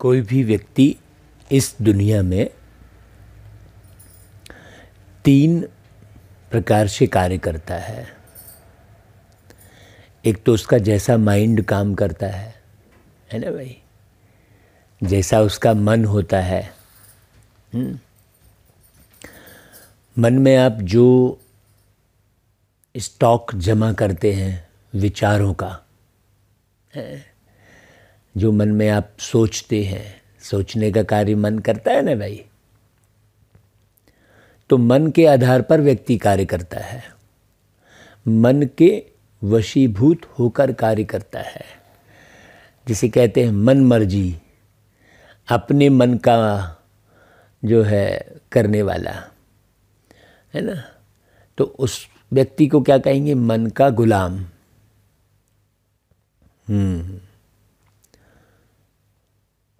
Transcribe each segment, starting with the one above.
कोई भी व्यक्ति इस दुनिया में 3 प्रकार से कार्य करता है। एक तो उसका जैसा माइंड काम करता है ना भाई, जैसा उसका मन होता है। मन में आप जो स्टॉक जमा करते हैं विचारों का, जो मन में आप सोचते हैं, सोचने का कार्य मन करता है ना भाई, तो मन के आधार पर व्यक्ति कार्य करता है, मन के वशीभूत होकर कार्य करता है। जिसे कहते हैं मन मर्जी, अपने मन का जो है करने वाला, है ना। तो उस व्यक्ति को क्या कहेंगे? मन का गुलाम।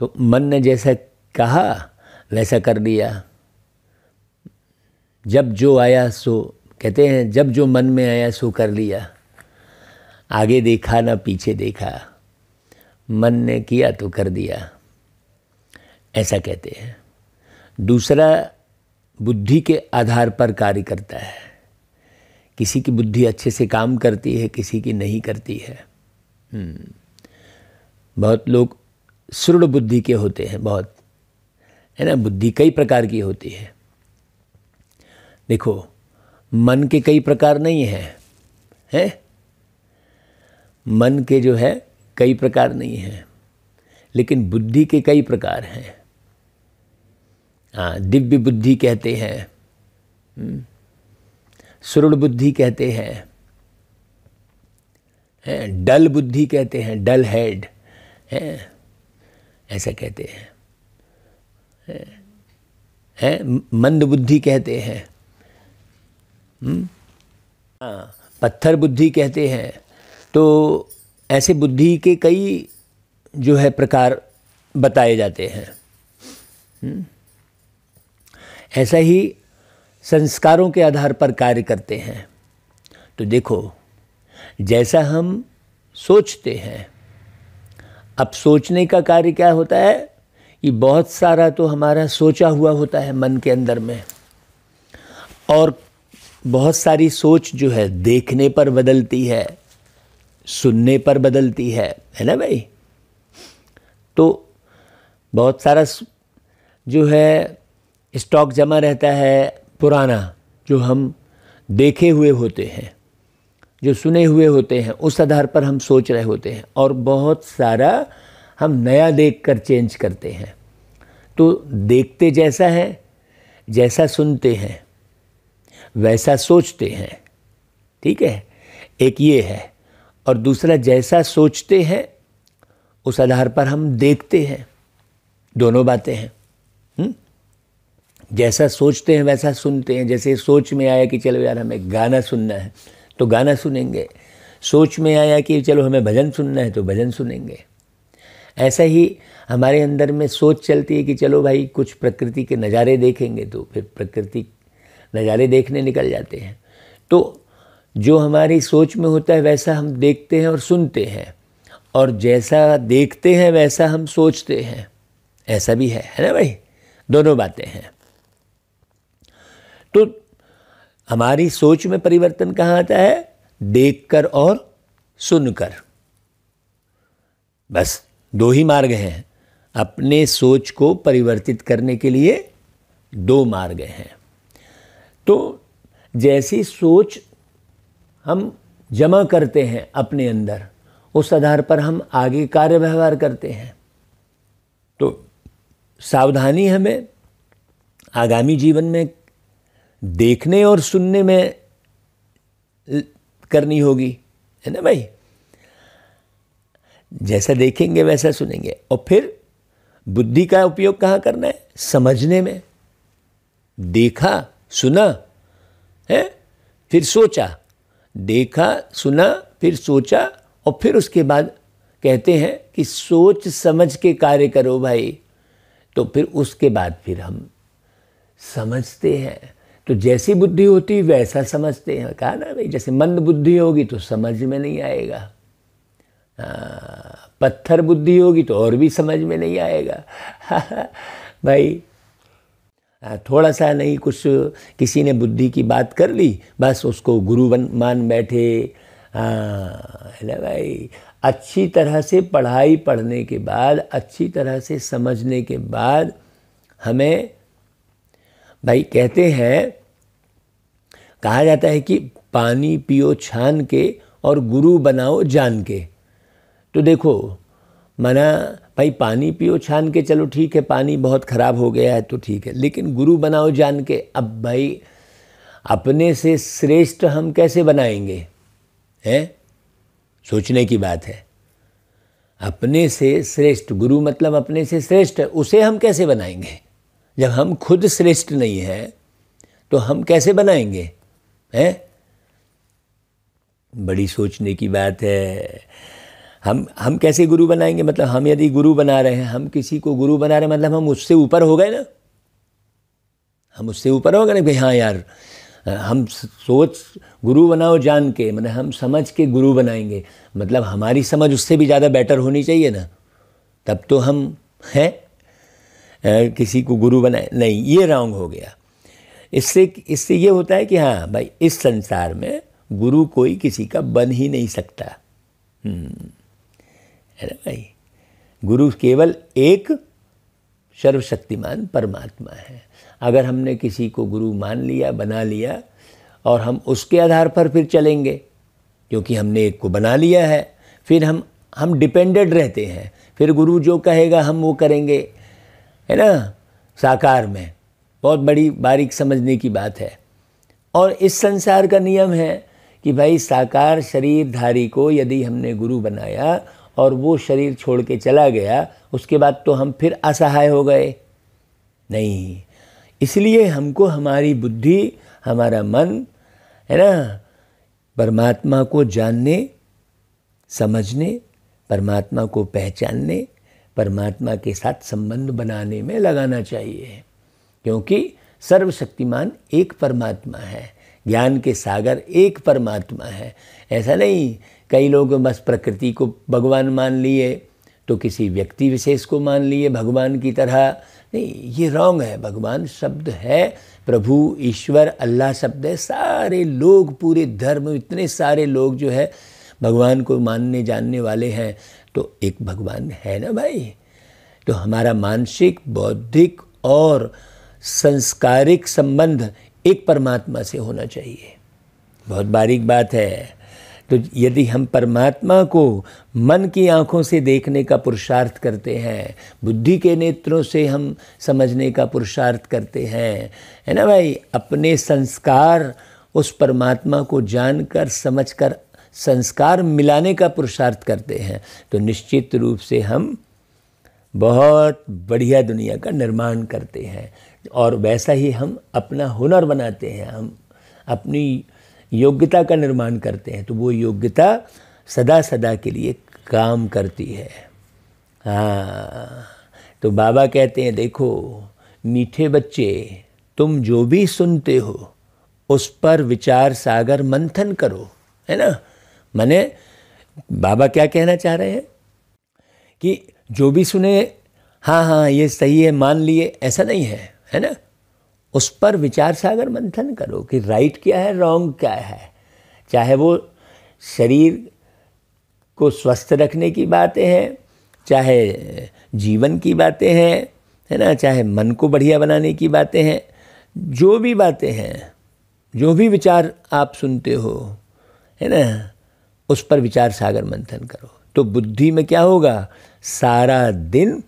तो मन ने जैसा कहा वैसा कर दिया। जब जो आया सो, कहते हैं जब जो मन में आया सो कर लिया, आगे देखा ना पीछे देखा, मन ने किया तो कर दिया, ऐसा कहते हैं। दूसरा, बुद्धि के आधार पर कार्य करता है। किसी की बुद्धि अच्छे से काम करती है, किसी की नहीं करती है। बहुत लोग सुदृढ़ बुद्धि के होते हैं, बहुत, है ना। बुद्धि कई प्रकार की होती है। देखो, मन के कई प्रकार नहीं हैं? मन के जो है कई प्रकार नहीं हैं, लेकिन बुद्धि के कई प्रकार हैं। हाँ, दिव्य बुद्धि कहते हैं, सुदृढ़ बुद्धि कहते हैं, डल बुद्धि कहते हैं, डल हेड है, ऐसा कहते हैं, मंद बुद्धि कहते हैं, हाँ, पत्थर बुद्धि कहते हैं। तो ऐसे बुद्धि के कई जो है प्रकार बताए जाते हैं। ऐसा ही संस्कारों के आधार पर कार्य करते हैं। तो देखो, जैसा हम सोचते हैं, अब सोचने का कार्य क्या होता है? ये बहुत सारा तो हमारा सोचा हुआ होता है मन के अंदर में, और बहुत सारी सोच जो है देखने पर बदलती है, सुनने पर बदलती है ना भाई। तो बहुत सारा जो है स्टॉक जमा रहता है पुराना, जो हम देखे हुए होते हैं, जो सुने हुए होते हैं, उस आधार पर हम सोच रहे होते हैं, और बहुत सारा हम नया देखकर चेंज करते हैं। तो देखते जैसा है, जैसा सुनते हैं वैसा सोचते हैं, ठीक है, एक ये है। और दूसरा, जैसा सोचते हैं उस आधार पर हम देखते हैं, दोनों बातें हैं। जैसा सोचते हैं वैसा सुनते हैं। जैसे सोच में आया कि चलो यार हमें गाना सुनना है तो गाना सुनेंगे, सोच में आया कि चलो हमें भजन सुनना है तो भजन सुनेंगे। ऐसा ही हमारे अंदर में सोच चलती है कि चलो भाई कुछ प्रकृति के नज़ारे देखेंगे, तो फिर प्रकृति नज़ारे देखने निकल जाते हैं। तो जो हमारी सोच में होता है वैसा हम देखते हैं और सुनते हैं, और जैसा देखते हैं वैसा हम सोचते हैं, ऐसा भी है ना भाई, दोनों बातें हैं। तो हमारी सोच में परिवर्तन कहाँ आता है? देखकर और सुनकर। बस 2 ही मार्ग हैं अपने सोच को परिवर्तित करने के लिए, 2 मार्ग हैं। तो जैसी सोच हम जमा करते हैं अपने अंदर, उस आधार पर हम आगे कार्य व्यवहार करते हैं। तो सावधानी हमें आगामी जीवन में देखने और सुनने में करनी होगी, है ना भाई। जैसा देखेंगे वैसा सुनेंगे। और फिर बुद्धि का उपयोग कहाँ करना है? समझने में। देखा, सुना है, फिर सोचा, देखा, सुना, फिर सोचा, और फिर उसके बाद कहते हैं कि सोच समझ के कार्य करो भाई। तो फिर उसके बाद फिर हम समझते हैं। तो जैसी बुद्धि होती है वैसा समझते हैं। कहा ना भाई, जैसे मंद बुद्धि होगी तो समझ में नहीं आएगा। पत्थर बुद्धि होगी तो और भी समझ में नहीं आएगा। भाई थोड़ा सा नहीं, कुछ किसी ने बुद्धि की बात कर ली, बस उसको गुरु मान बैठे। है ना भाई। अच्छी तरह से पढ़ाई पढ़ने के बाद, अच्छी तरह से समझने के बाद हमें भाई कहते हैं, कहा जाता है कि पानी पियो छान के और गुरु बनाओ जान के। तो देखो मना भाई, पानी पियो छान के, चलो ठीक है, पानी बहुत ख़राब हो गया है तो ठीक है, लेकिन गुरु बनाओ जान के। अब भाई अपने से श्रेष्ठ हम कैसे बनाएंगे, हैं? सोचने की बात है। अपने से श्रेष्ठ गुरु मतलब अपने से श्रेष्ठ है, उसे हम कैसे बनाएंगे? जब हम खुद श्रेष्ठ नहीं हैं तो हम कैसे बनाएंगे, हैं? बड़ी सोचने की बात है। हम कैसे गुरु बनाएंगे? मतलब हम यदि गुरु बना रहे हैं, हम किसी को गुरु बना रहे हैं, मतलब हम उससे ऊपर हो गए ना। हम उससे ऊपर हो गए ना कि हाँ यार, हम सोच गुरु बनाओ जान के, मतलब हम समझ के गुरु बनाएंगे, मतलब हमारी समझ उससे भी ज़्यादा बेटर होनी चाहिए ना, तब तो हम हैं किसी को गुरु बनाए। नहीं, ये रॉन्ग हो गया। इससे ये होता है कि हाँ भाई, इस संसार में गुरु कोई किसी का बन ही नहीं सकता। है ना भाई। गुरु केवल एक सर्वशक्तिमान परमात्मा है। अगर हमने किसी को गुरु मान लिया, बना लिया, और हम उसके आधार पर फिर चलेंगे, क्योंकि हमने एक को बना लिया है, फिर हम डिपेंडेंट रहते हैं। फिर गुरु जो कहेगा हम वो करेंगे, है ना। साकार में बहुत बड़ी बारीक समझने की बात है। और इस संसार का नियम है कि भाई साकार शरीरधारी को यदि हमने गुरु बनाया और वो शरीर छोड़ के चला गया, उसके बाद तो हम फिर असहाय हो गए। नहीं, इसलिए हमको हमारी बुद्धि, हमारा मन, है ना, परमात्मा को जानने, समझने, परमात्मा को पहचानने, परमात्मा के साथ संबंध बनाने में लगाना चाहिए। क्योंकि सर्वशक्तिमान एक परमात्मा है, ज्ञान के सागर एक परमात्मा है। ऐसा नहीं कई लोग बस प्रकृति को भगवान मान लिए, तो किसी व्यक्ति विशेष को मान लिए भगवान की तरह। नहीं, ये रॉन्ग है। भगवान शब्द है, प्रभु, ईश्वर, अल्लाह शब्द है। सारे लोग, पूरे धर्म, इतने सारे लोग जो है भगवान को मानने जानने वाले हैं, तो एक भगवान है ना भाई। तो हमारा मानसिक, बौद्धिक और संस्कारिक संबंध एक परमात्मा से होना चाहिए। बहुत बारीक बात है। तो यदि हम परमात्मा को मन की आँखों से देखने का पुरुषार्थ करते हैं, बुद्धि के नेत्रों से हम समझने का पुरुषार्थ करते हैं, है ना भाई, अपने संस्कार उस परमात्मा को जानकर समझकर संस्कार मिलाने का पुरुषार्थ करते हैं, तो निश्चित रूप से हम बहुत बढ़िया दुनिया का निर्माण करते हैं। और वैसा ही हम अपना हुनर बनाते हैं, हम अपनी योग्यता का निर्माण करते हैं, तो वो योग्यता सदा सदा के लिए काम करती है। हाँ, तो बाबा कहते हैं, देखो मीठे बच्चे, तुम जो भी सुनते हो उस पर विचार सागर मंथन करो, है ना। माने बाबा क्या कहना चाह रहे हैं कि जो भी सुने, हाँ हाँ ये सही है, मान लिए, ऐसा नहीं है, है ना। उस पर विचार सागर मंथन करो कि राइट क्या है, रॉन्ग क्या है। चाहे वो शरीर को स्वस्थ रखने की बातें हैं, चाहे जीवन की बातें हैं, है ना, चाहे मन को बढ़िया बनाने की बातें हैं, जो भी बातें हैं, जो भी विचार आप सुनते हो, है ना, उस पर विचार सागर मंथन करो। तो बुद्धि में क्या होगा, सारा दिन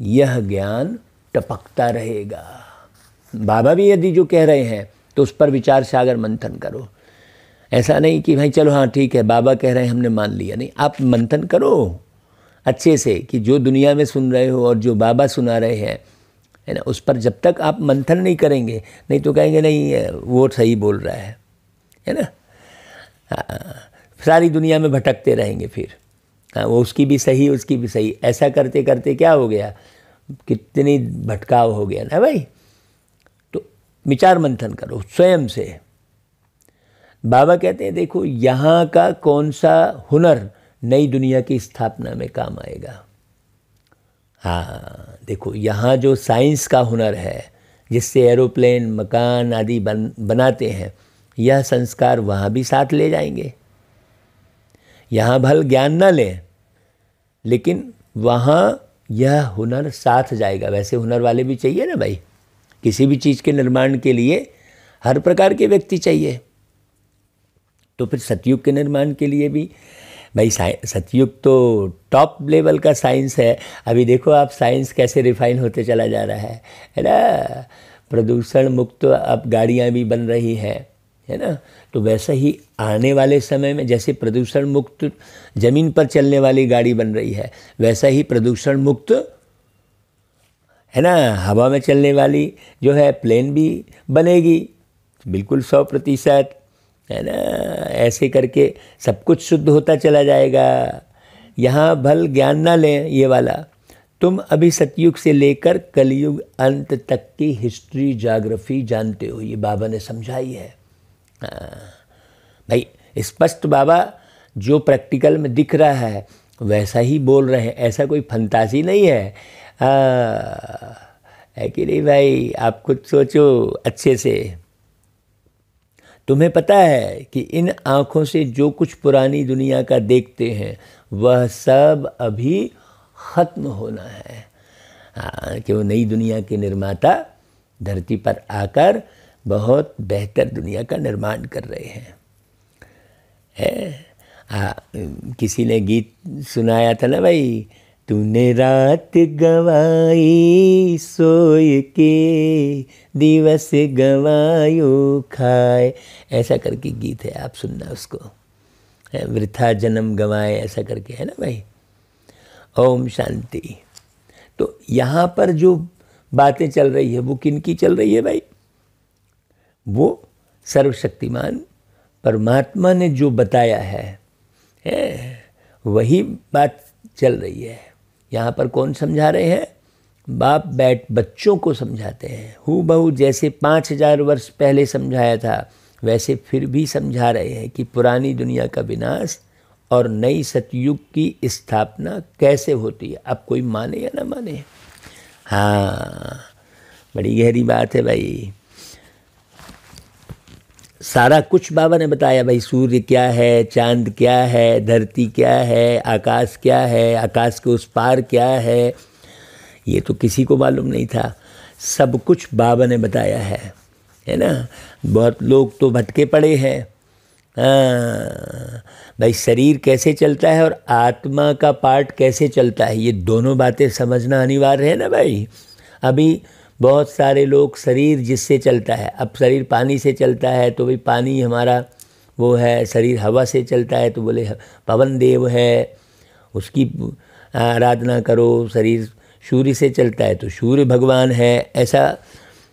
यह ज्ञान टपकता रहेगा। बाबा भी यदि जो कह रहे हैं तो उस पर विचार सागर मंथन करो। ऐसा नहीं कि भाई चलो हाँ ठीक है बाबा कह रहे हैं हमने मान लिया, नहीं, आप मंथन करो अच्छे से कि जो दुनिया में सुन रहे हो और जो बाबा सुना रहे हैं, है ना, उस पर जब तक आप मंथन नहीं करेंगे, नहीं तो कहेंगे नहीं वो सही बोल रहा है ना। सारी दुनिया में भटकते रहेंगे फिर। हाँ, वो उसकी भी सही, उसकी भी सही, ऐसा करते करते क्या हो गया, कितनी भटकाव हो गया ना भाई। तो विचार मंथन करो स्वयं से। बाबा कहते हैं देखो यहाँ का कौन सा हुनर नई दुनिया की स्थापना में काम आएगा। हाँ देखो, यहाँ जो साइंस का हुनर है जिससे एरोप्लेन, मकान आदि बनाते हैं, यह संस्कार वहाँ भी साथ ले जाएंगे। यहाँ भल ज्ञान ना लें, लेकिन वहाँ यह हुनर साथ जाएगा। वैसे हुनर वाले भी चाहिए ना भाई, किसी भी चीज़ के निर्माण के लिए हर प्रकार के व्यक्ति चाहिए। तो फिर सतयुग के निर्माण के लिए भी भाई सतयुग तो टॉप लेवल का साइंस है। अभी देखो आप, साइंस कैसे रिफाइन होते चला जा रहा है ना। प्रदूषण मुक्त अब गाड़ियाँ भी बन रही है ना। तो वैसा ही आने वाले समय में जैसे प्रदूषण मुक्त ज़मीन पर चलने वाली गाड़ी बन रही है, वैसा ही प्रदूषण मुक्त है ना हवा में चलने वाली जो है प्लेन भी बनेगी, बिल्कुल 100%, है ना। ऐसे करके सब कुछ शुद्ध होता चला जाएगा। यहाँ भल ज्ञान ना लें ये वाला, तुम अभी सतयुग से लेकर कलयुग अंत तक की हिस्ट्री ज्योग्राफी जानते हो, ये बाबा ने समझाई है। भाई स्पष्ट बाबा जो प्रैक्टिकल में दिख रहा है वैसा ही बोल रहे हैं, ऐसा कोई फंतासी नहीं है। है कि नहीं भाई, आप खुद सोचो अच्छे से। तुम्हें पता है कि इन आँखों से जो कुछ पुरानी दुनिया का देखते हैं वह सब अभी ख़त्म होना है। हाँ, कि वो नई दुनिया के निर्माता धरती पर आकर बहुत बेहतर दुनिया का निर्माण कर रहे हैं। किसी ने गीत सुनाया था ना भाई, तूने रात गवाई सोए के दिवस गवायो खाए, ऐसा करके गीत है, आप सुनना उसको। वृथा जन्म गवाए, ऐसा करके है ना भाई। ओम शांति। तो यहाँ पर जो बातें चल रही है वो किन की चल रही है भाई? वो सर्वशक्तिमान परमात्मा ने जो बताया है वही बात चल रही है। यहाँ पर कौन समझा रहे हैं? बाप बैठ बच्चों को समझाते हैं, हूबहू जैसे 5000 वर्ष पहले समझाया था वैसे फिर भी समझा रहे हैं कि पुरानी दुनिया का विनाश और नई सतयुग की स्थापना कैसे होती है। अब कोई माने या ना माने, हाँ बड़ी गहरी बात है भाई। सारा कुछ बाबा ने बताया भाई, सूर्य क्या है, चांद क्या है, धरती क्या है, आकाश क्या है, आकाश के उस पार क्या है, ये तो किसी को मालूम नहीं था। सब कुछ बाबा ने बताया है ना। बहुत लोग तो भटके पड़े हैं। भाई शरीर कैसे चलता है और आत्मा का पार्ट कैसे चलता है, ये दोनों बातें समझना अनिवार्य है ना भाई। अभी बहुत सारे लोग शरीर जिससे चलता है, अब शरीर पानी से चलता है तो भाई पानी हमारा वो है, शरीर हवा से चलता है तो बोले पवन देव है, उसकी आराधना करो। शरीर सूर्य से चलता है तो सूर्य भगवान है। ऐसा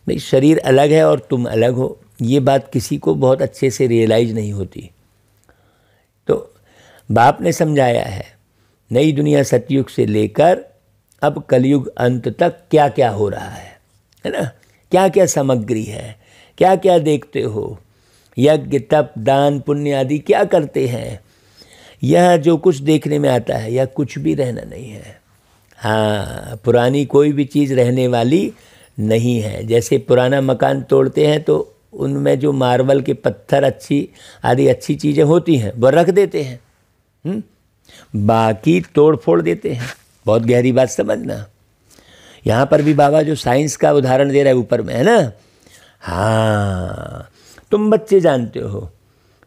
भाई शरीर अलग है और तुम अलग हो, ये बात किसी को बहुत अच्छे से रियलाइज़ नहीं होती। तो बाप ने समझाया है नई दुनिया सतयुग से लेकर अब कलयुग अंत तक क्या क्या हो रहा है ना। क्या क्या सामग्री है, क्या क्या देखते हो, यज्ञ तप दान पुण्य आदि क्या करते हैं, यह जो कुछ देखने में आता है यह कुछ भी रहना नहीं है। हाँ, पुरानी कोई भी चीज़ रहने वाली नहीं है। जैसे पुराना मकान तोड़ते हैं तो उनमें जो मार्बल के पत्थर अच्छी चीज़ें होती हैं वो रख देते हैं, बाकी तोड़ फोड़ देते हैं। बहुत गहरी बात समझना। यहाँ पर भी बाबा जो साइंस का उदाहरण दे रहा है ऊपर में, है ना। हाँ, तुम बच्चे जानते हो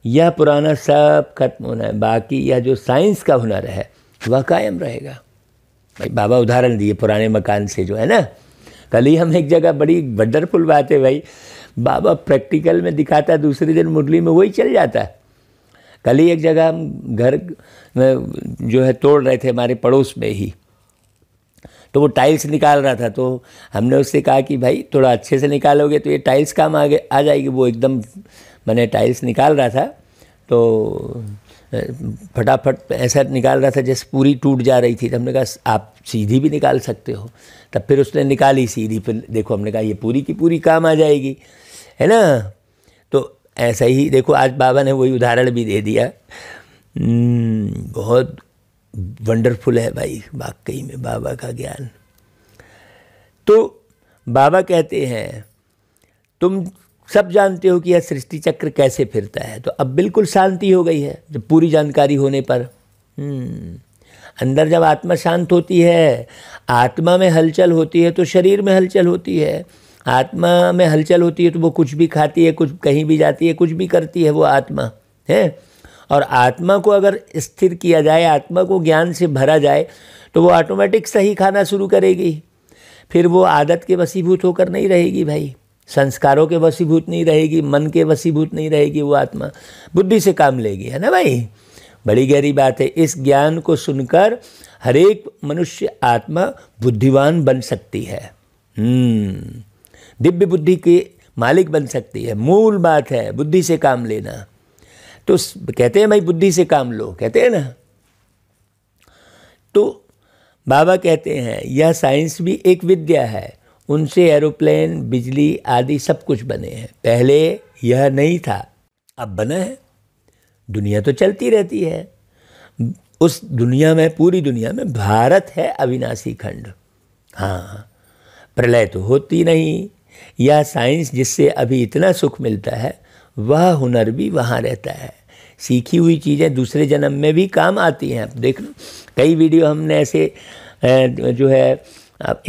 यह पुराना सब खत्म होना है, बाकी यह जो साइंस का हुनर है वह कायम रहेगा। भाई बाबा उदाहरण दिए पुराने मकान से जो है ना। कल ही हम एक जगह, बड़ी वंडरफुल बात है भाई, बाबा प्रैक्टिकल में दिखाता, दूसरे दिन मुरली में वही चल जाता है। कल ही एक जगह हम घर में जो है तोड़ रहे थे हमारे पड़ोस में ही, तो वो टाइल्स निकाल रहा था। तो हमने उससे कहा कि भाई थोड़ा अच्छे से निकालोगे तो ये टाइल्स काम आ जाएगी। वो एकदम मैंने टाइल्स निकाल रहा था तो फटाफट ऐसा निकाल रहा था जैसे पूरी टूट जा रही थी। तो हमने कहा आप सीधी भी निकाल सकते हो। तब फिर उसने निकाली सीधी, फिर देखो हमने कहा ये पूरी की पूरी काम आ जाएगी, है ना। तो ऐसा ही देखो आज बाबा ने वही उदाहरण भी दे दिया। बहुत वंडरफुल है भाई, वाकई में बाबा का ज्ञान। तो बाबा कहते हैं तुम सब जानते हो कि यह सृष्टि चक्र कैसे फिरता है। तो अब बिल्कुल शांति हो गई है जब पूरी जानकारी होने पर। अंदर जब आत्मा शांत होती है, आत्मा में हलचल होती है तो शरीर में हलचल होती है। आत्मा में हलचल होती है तो वो कुछ भी खाती है, कुछ कहीं भी जाती है, कुछ भी करती है वो आत्मा है। और आत्मा को अगर स्थिर किया जाए, आत्मा को ज्ञान से भरा जाए, तो वो ऑटोमेटिक सही खाना शुरू करेगी। फिर वो आदत के वशीभूत होकर नहीं रहेगी भाई, संस्कारों के वशीभूत नहीं रहेगी, मन के वशीभूत नहीं रहेगी। वो आत्मा बुद्धि से काम लेगी, है ना भाई। बड़ी गहरी बात है। इस ज्ञान को सुनकर हर एक मनुष्य आत्मा बुद्धिवान बन सकती है, दिव्य बुद्धि के मालिक बन सकती है। मूल बात है बुद्धि से काम लेना। तो कहते हैं भाई बुद्धि से काम लो, कहते हैं ना। तो बाबा कहते हैं यह साइंस भी एक विद्या है, उनसे एरोप्लेन, बिजली आदि सब कुछ बने हैं। पहले यह नहीं था, अब बना है। दुनिया तो चलती रहती है। उस दुनिया में, पूरी दुनिया में भारत है अविनाशी खंड। हाँ, प्रलय तो होती नहीं। यह साइंस जिससे अभी इतना सुख मिलता है, वह हुनर भी वहाँ रहता है। सीखी हुई चीज़ें दूसरे जन्म में भी काम आती हैं। देख लो, कई वीडियो हमने ऐसे जो है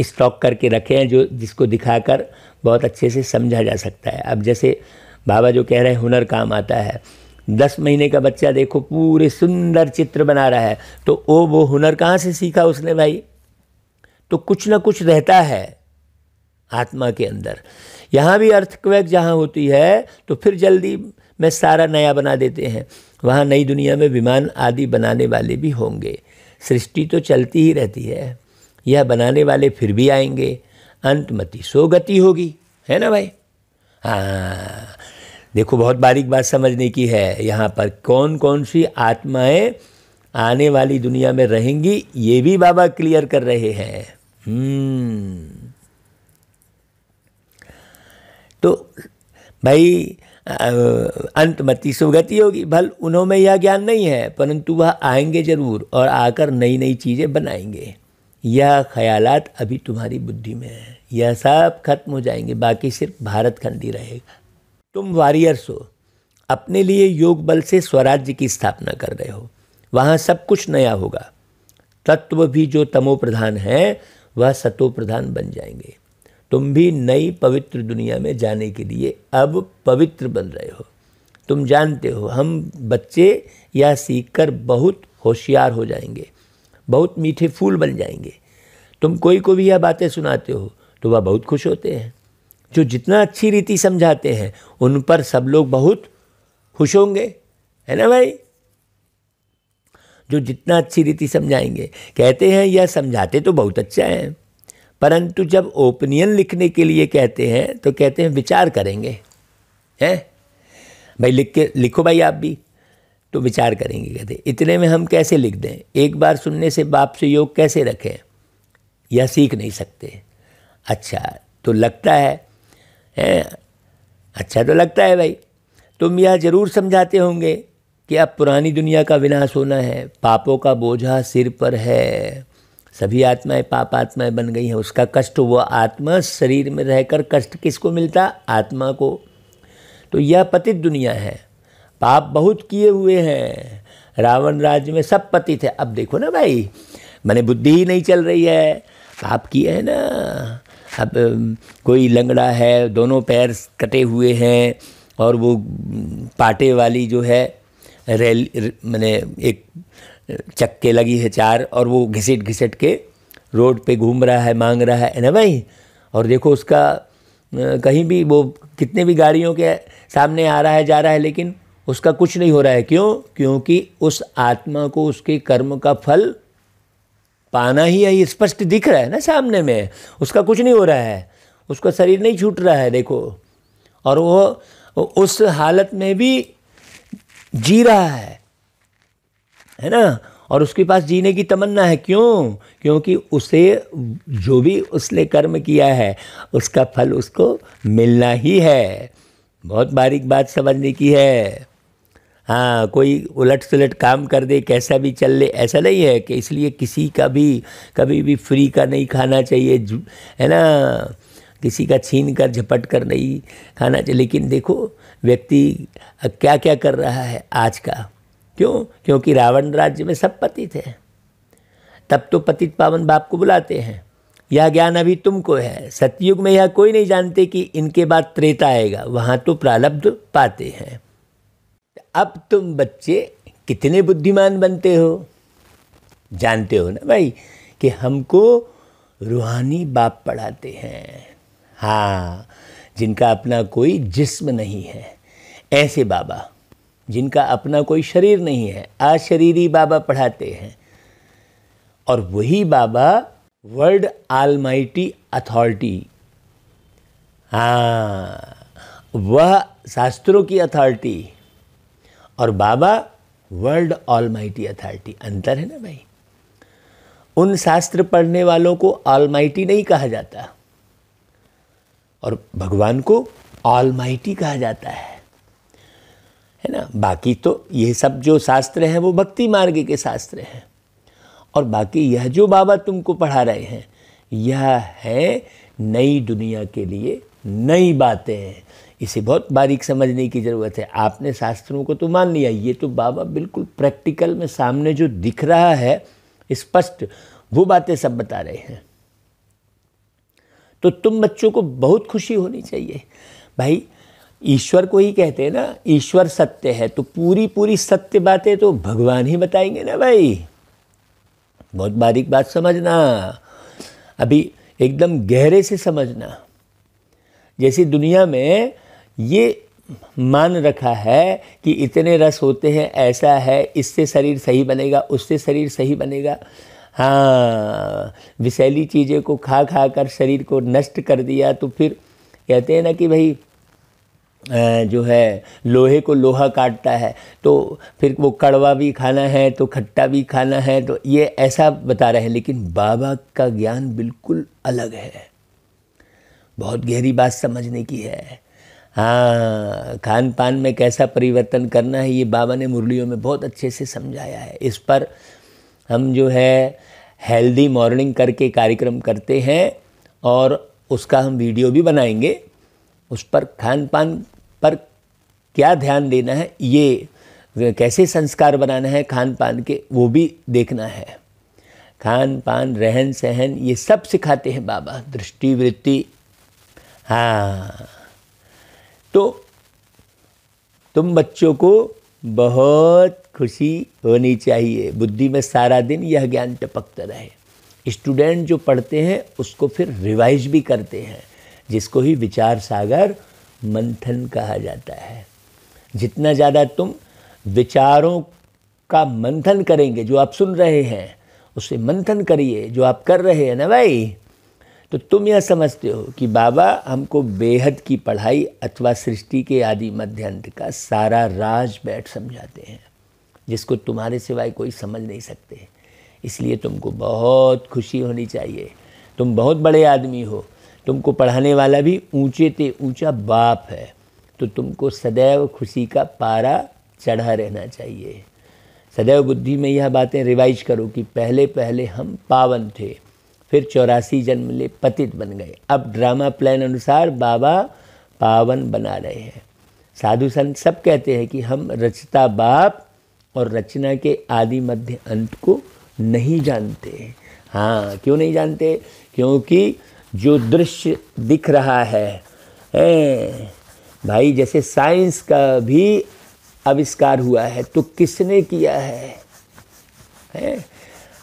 स्टॉक करके रखे हैं जिसको दिखाकर बहुत अच्छे से समझा जा सकता है। अब जैसे बाबा जो कह रहे हैं हुनर काम आता है। 10 महीने का बच्चा देखो पूरे सुंदर चित्र बना रहा है, तो वो हुनर कहाँ से सीखा उसने भाई? तो कुछ ना कुछ रहता है आत्मा के अंदर। यहाँ भी अर्थक्वेक जहाँ होती है तो फिर जल्दी में सारा नया बना देते हैं। वहाँ नई दुनिया में विमान आदि बनाने वाले भी होंगे। सृष्टि तो चलती ही रहती है, यह बनाने वाले फिर भी आएंगे। अंतमति सो गति होगी, है ना भाई। हाँ, देखो बहुत बारीक बात समझने की है यहाँ पर। कौन कौन सी आत्माएं आने वाली दुनिया में रहेंगी, ये भी बाबा क्लियर कर रहे हैं। तो भाई अंतमति सुगति होगी। भल उन्होंने यह ज्ञान नहीं है, परंतु वह आएंगे जरूर और आकर नई नई चीज़ें बनाएंगे। यह ख्यालात अभी तुम्हारी बुद्धि में है, यह सब खत्म हो जाएंगे, बाकी सिर्फ भारत खंड ही रहेगा। तुम वॉरियर्स हो, अपने लिए योग बल से स्वराज्य की स्थापना कर रहे हो। वहाँ सब कुछ नया होगा। तत्व भी जो तमो प्रधान है वह सतो प्रधान बन जाएंगे। तुम भी नई पवित्र दुनिया में जाने के लिए अब पवित्र बन रहे हो। तुम जानते हो हम बच्चे यह सीखकर बहुत होशियार हो जाएंगे, बहुत मीठे फूल बन जाएंगे। तुम कोई को भी यह बातें सुनाते हो तो वह बहुत खुश होते हैं। जो जितना अच्छी रीति समझाते हैं उन पर सब लोग बहुत खुश होंगे, है ना भाई। जो जितना अच्छी रीति समझाएंगे, कहते हैं यह समझाते तो बहुत अच्छा है, परंतु जब ओपिनियन लिखने के लिए कहते हैं तो कहते हैं विचार करेंगे। हैं भाई, लिखो भाई आप भी, तो विचार करेंगे। कहते इतने में हम कैसे लिख दें, एक बार सुनने से बाप से योग कैसे रखें, यह सीख नहीं सकते। अच्छा तो लगता है अच्छा तो लगता है भाई। तुम यह जरूर समझाते होंगे कि अब पुरानी दुनिया का विनाश होना है, पापों का बोझा सिर पर है, सभी आत्माएं पाप आत्माएं बन गई हैं, उसका कष्ट वो आत्मा शरीर में रहकर कष्ट किसको मिलता? आत्मा को। तो यह पतित दुनिया है, पाप बहुत किए हुए हैं। रावण राज्य में सब पतित है। अब देखो ना भाई, मैंने बुद्धि ही नहीं चल रही है, पाप किए है ना। अब कोई लंगड़ा है, दोनों पैर कटे हुए हैं, और वो पाटे वाली जो है रेल, मैंने एक चक्के लगी है 4, और वो घिसट घिसट के रोड पे घूम रहा है, मांग रहा है ना भाई। और देखो उसका कहीं भी वो कितने भी गाड़ियों के सामने आ रहा है, जा रहा है, लेकिन उसका कुछ नहीं हो रहा है। क्यों? क्योंकि उस आत्मा को उसके कर्म का फल पाना ही है, ये स्पष्ट दिख रहा है ना सामने में। उसका कुछ नहीं हो रहा है, उसका शरीर नहीं छूट रहा है, देखो। और वो उस हालत में भी जी रहा है ना। और उसके पास जीने की तमन्ना है। क्यों? क्योंकि उसे जो भी उसने कर्म किया है उसका फल उसको मिलना ही है। बहुत बारीक बात समझने की है। हाँ, कोई उलट सुलट काम कर दे, कैसा भी चल ले, ऐसा नहीं है कि इसलिए किसी का भी कभी भी फ्री का नहीं खाना चाहिए, है ना, किसी का छीन कर झपट कर नहीं खाना चाहिए। लेकिन देखो व्यक्ति क्या क्या कर रहा है आज का, क्यों? क्योंकि रावण राज्य में सब पतित है, तब तो पतित पावन बाप को बुलाते हैं। यह ज्ञान अभी तुमको है, सतयुग में यह कोई नहीं जानते कि इनके बाद त्रेता आएगा, वहाँ तो प्रारब्ध पाते हैं। अब तुम बच्चे कितने बुद्धिमान बनते हो, जानते हो ना भाई कि हमको रूहानी बाप पढ़ाते हैं। हाँ, जिनका अपना कोई जिस्म नहीं है, ऐसे बाबा जिनका अपना कोई शरीर नहीं है, अशरीरी बाबा पढ़ाते हैं। और वही बाबा वर्ल्ड ऑलमाइटी अथॉरिटी, हाँ, वह शास्त्रों की अथॉरिटी, और बाबा वर्ल्ड ऑलमाइटी अथॉरिटी। अंतर है ना भाई। उन शास्त्र पढ़ने वालों को ऑलमाइटी नहीं कहा जाता और भगवान को ऑलमाइटी कहा जाता है ना। बाकी तो ये सब जो शास्त्र हैं वो भक्ति मार्ग के शास्त्र हैं, और बाकी यह जो बाबा तुमको पढ़ा रहे हैं यह है नई दुनिया के लिए नई बातें। इसे बहुत बारीक समझने की ज़रूरत है। आपने शास्त्रों को तो मान लिया, ये तो बाबा बिल्कुल प्रैक्टिकल में सामने जो दिख रहा है स्पष्ट, वो बातें सब बता रहे हैं। तो तुम बच्चों को बहुत खुशी होनी चाहिए भाई। ईश्वर को ही कहते हैं ना, ईश्वर सत्य है, तो पूरी पूरी सत्य बातें तो भगवान ही बताएंगे ना भाई। बहुत बारीक बात समझना, अभी एकदम गहरे से समझना। जैसी दुनिया में ये मान रखा है कि इतने रस होते हैं, ऐसा है, इससे शरीर सही बनेगा, उससे शरीर सही बनेगा। हाँ, विषैली चीज़ें को खा खा कर शरीर को नष्ट कर दिया, तो फिर कहते हैं ना कि भाई जो है लोहे को लोहा काटता है, तो फिर वो कड़वा भी खाना है तो खट्टा भी खाना है, तो ये ऐसा बता रहे हैं। लेकिन बाबा का ज्ञान बिल्कुल अलग है, बहुत गहरी बात समझने की है। हाँ, खान पान में कैसा परिवर्तन करना है ये बाबा ने मुरलियों में बहुत अच्छे से समझाया है। इस पर हम जो है हेल्दी मॉर्निंग करके कार्यक्रम करते हैं, और उसका हम वीडियो भी बनाएंगे। उस पर खान पान पर क्या ध्यान देना है, ये कैसे संस्कार बनाना है खान पान के, वो भी देखना है। खान पान, रहन सहन, ये सब सिखाते हैं बाबा, दृष्टि वृत्ति। हाँ, तो तुम बच्चों को बहुत खुशी होनी चाहिए। बुद्धि में सारा दिन यह ज्ञान टपकता रहे। स्टूडेंट जो पढ़ते हैं उसको फिर रिवाइज भी करते हैं, जिसको ही विचार सागर मंथन कहा जाता है। जितना ज़्यादा तुम विचारों का मंथन करेंगे, जो आप सुन रहे हैं उससे मंथन करिए, जो आप कर रहे हैं ना भाई, तो तुम यह समझते हो कि बाबा हमको बेहद की पढ़ाई अथवा सृष्टि के आदि मध्य अंत का सारा राज बैठ समझाते हैं, जिसको तुम्हारे सिवाय कोई समझ नहीं सकते। इसलिए तुमको बहुत खुशी होनी चाहिए। तुम बहुत बड़े आदमी हो, तुमको पढ़ाने वाला भी ऊंचे ते ऊंचा बाप है, तो तुमको सदैव खुशी का पारा चढ़ा रहना चाहिए। सदैव बुद्धि में यह बातें रिवाइज करो कि पहले पहले हम पावन थे, फिर 84 जन्म ले पतित बन गए, अब ड्रामा प्लान अनुसार बाबा पावन बना रहे हैं। साधु संत सब कहते हैं कि हम रचता बाप और रचना के आदि मध्य अंत को नहीं जानते। हाँ, क्यों नहीं जानते? क्योंकि जो दृश्य दिख रहा है भाई, जैसे साइंस का भी आविष्कार हुआ है तो किसने किया है?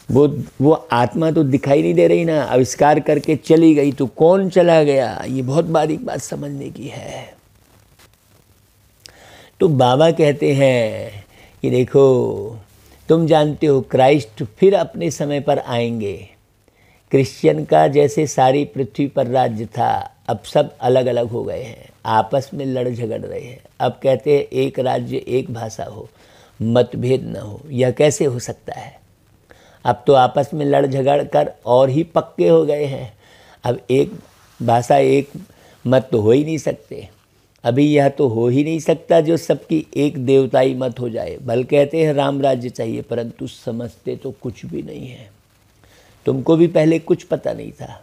वो आत्मा तो दिखाई नहीं दे रही ना, आविष्कार करके चली गई, तो कौन चला गया? ये बहुत बारीक बात समझने की है। तो बाबा कहते हैं कि देखो, तुम जानते हो क्राइस्ट फिर अपने समय पर आएंगे। क्रिश्चियन का जैसे सारी पृथ्वी पर राज्य था, अब सब अलग अलग हो गए हैं, आपस में लड़ झगड़ रहे हैं। अब कहते हैं एक राज्य एक भाषा हो, मतभेद न हो। यह कैसे हो सकता है? अब तो आपस में लड़ झगड़ कर और ही पक्के हो गए हैं। अब एक भाषा एक मत तो हो ही नहीं सकते। अभी यह तो हो ही नहीं सकता जो सबकी एक देवताई मत हो जाए। भल कहते हैं राम राज्य चाहिए, परंतु समझते तो कुछ भी नहीं है। तुमको भी पहले कुछ पता नहीं था,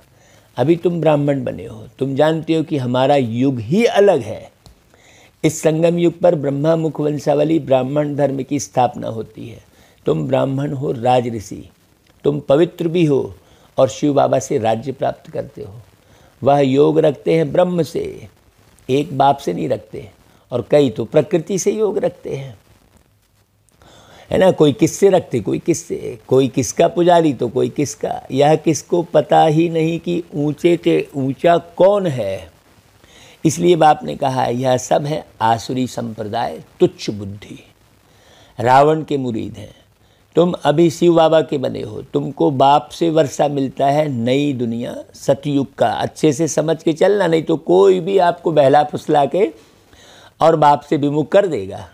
अभी तुम ब्राह्मण बने हो। तुम जानते हो कि हमारा युग ही अलग है। इस संगम युग पर ब्रह्मा मुख वंशावली ब्राह्मण धर्म की स्थापना होती है। तुम ब्राह्मण हो, राज ऋषि, तुम पवित्र भी हो और शिव बाबा से राज्य प्राप्त करते हो। वह योग रखते हैं ब्रह्म से, एक बाप से नहीं रखते, और कई तो प्रकृति से योग रखते हैं, है ना। कोई किससे रखते, कोई किससे, कोई किसका पुजारी तो कोई किसका। यह किसको पता ही नहीं कि ऊंचे से ऊंचा कौन है। इसलिए बाप ने कहा यह सब है आसुरी संप्रदाय, तुच्छ बुद्धि, रावण के मुरीद हैं। तुम अभी शिव बाबा के बने हो, तुमको बाप से वर्षा मिलता है नई दुनिया सतयुग का। अच्छे से समझ के चलना, नहीं तो कोई भी आपको बहला फुसला के और बाप से विमुख कर देगा।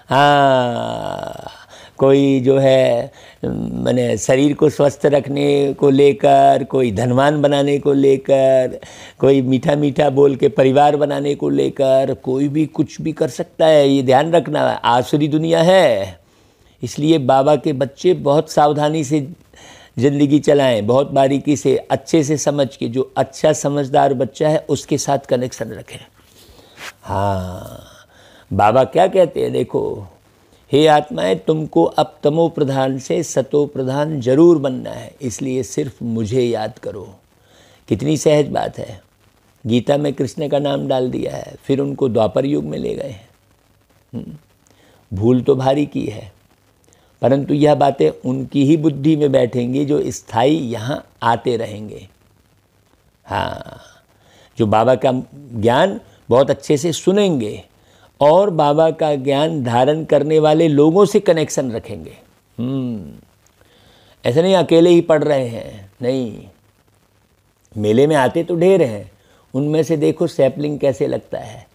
हाँ, कोई जो है माने शरीर को स्वस्थ रखने को लेकर, कोई धनवान बनाने को लेकर, कोई मीठा मीठा बोल के परिवार बनाने को लेकर, कोई भी कुछ भी कर सकता है। ये ध्यान रखना, आसुरी दुनिया है। इसलिए बाबा के बच्चे बहुत सावधानी से ज़िंदगी चलाएं, बहुत बारीकी से, अच्छे से समझ के। जो अच्छा समझदार बच्चा है उसके साथ कनेक्शन रखें। हाँ, बाबा क्या कहते हैं, देखो, हे आत्माएं, तुमको अब तमो प्रधान से सतो प्रधान जरूर बनना है, इसलिए सिर्फ मुझे याद करो। कितनी सहज बात है। गीता में कृष्ण का नाम डाल दिया है, फिर उनको द्वापर युग में ले गए हैं। भूल तो भारी की है, परंतु यह बातें उनकी ही बुद्धि में बैठेंगी जो स्थायी यहाँ आते रहेंगे। हाँ, जो बाबा का ज्ञान बहुत अच्छे से सुनेंगे और बाबा का ज्ञान धारण करने वाले लोगों से कनेक्शन रखेंगे। ऐसा नहीं अकेले ही पढ़ रहे हैं, नहीं, मेले में आते तो ढेर हैं, उनमें से देखो सैपलिंग कैसे लगता है।